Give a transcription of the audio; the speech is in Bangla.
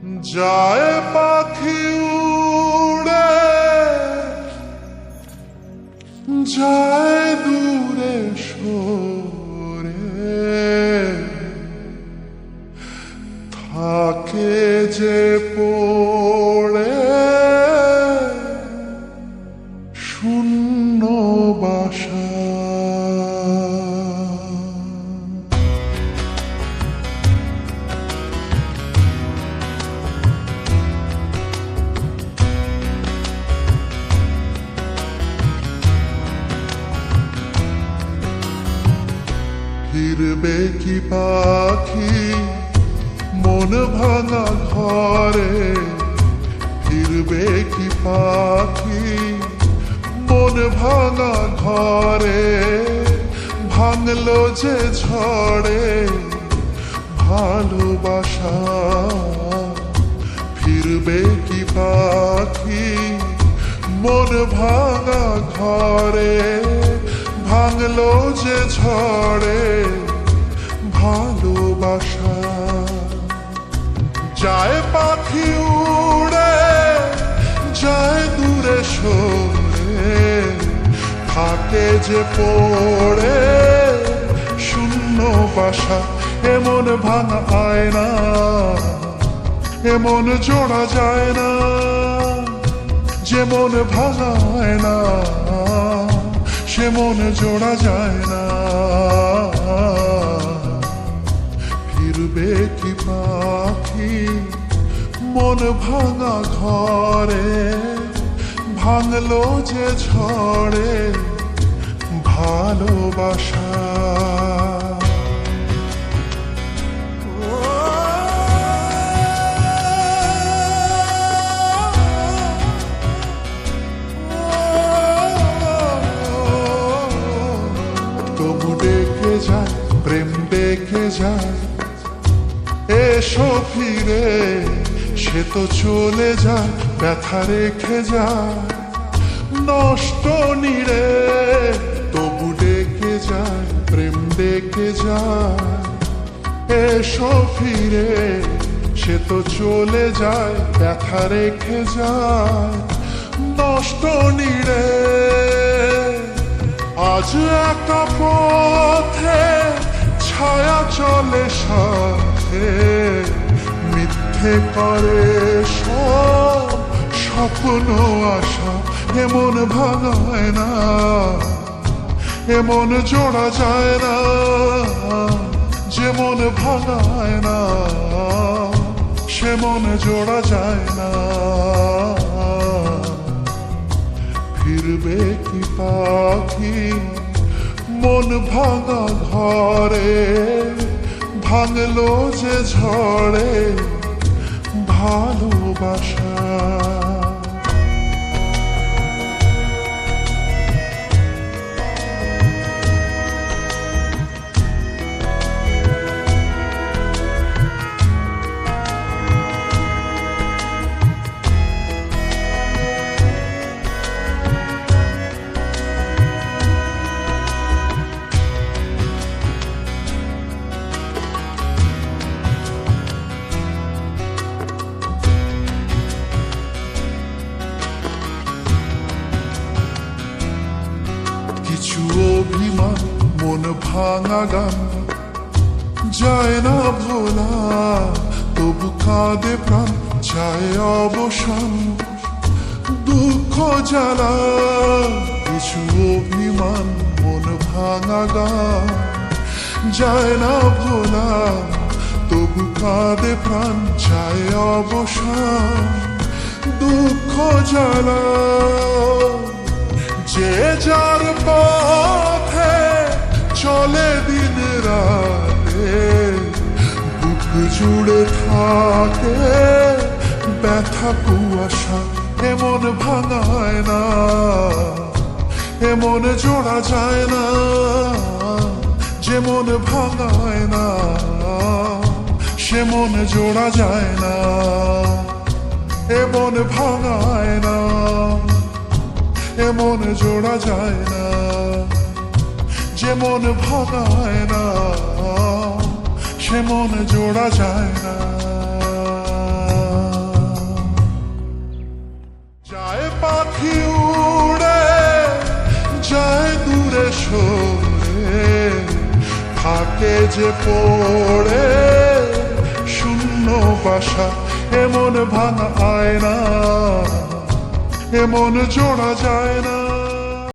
যায় পাখি উড়ে, যায় দূরে সরে, থাকে যে পড়ে শূন্য বাসা। ফিরবে কি পাখি মন ভাঙা ঘরে, ফিরবে কি পাখি মন ভাঙা ঘরে, ভাঙলো যে ঝড়ে ভালোবাসা। ফিরবে কি পাখি মন ভাঙা ঘরে, ভাঙলো যে ঝড়ে ভালোবাসা। যায় পাখি উড়ে, যায় দূরে সরে, থাকে যে পড়ে শূন্য বাসা। এমন ভাঙা আয়না, এমন জোড়া যায় না, যেমন ভাঙা আয়না সে মন জোড়া যায় না। ফিরবে কি পাখি মন ভাঙা ঘরে, ভাঙলো যে ঝড়ে ভালোবাসা। তবু ডেকে যায়, প্রেম ডেকে যায়, এসো ফিরে। সে তো চলে যায়, ব্যথা রেখে যায় নষ্ট নীড়ে। তবু ডেকে যায়, প্রেম ডেকে যায়, এসো ফিরে। সে তো চলে যায়, ব্যথা রেখে যায় নষ্ট নীড়ে। আজ একা পথে ছায়া চলে সাথে, মিথ্যে করে সব স্বপ্ন আশা। এমন ভাঙায় না, এমন জোড়া যায় না, যেমন ভাঙায় না সে মন জোড়া যায় না। ফিরবে কি পাখি মন ভাঙা ঘরে, ভাঙলো যে ঝড়ে ভালোবাসা। কিছু অভিমান মন ভাঙা গান যায় না ভোলা, তবু কাঁদে প্রাণ চায় অবসান দুঃখ জ্বালা। কিছু অভিমান মন ভাঙা গান যায় না ভোলা, তবু কাঁদে প্রাণ চায় অবসান দুঃখ জ্বালা। যে যার পথে চলে দিন রাতে, বুক জুড়ে থাকে ব্যথা কুয়াশা। এমন ভাঙায় না, এমন জোড়া যায় না, যেমন ভাঙায় না সে মন জোড়া যায় না। এমন ভাঙায় না, এমন জোড়া যায় না, যেমন ভাঙায় না সে মন জোড়া যায় না। বছরে থাকে যে পড়ে শূন্য বাসা, এমন ভাঙা আয়না এমন জোড়া যায় না।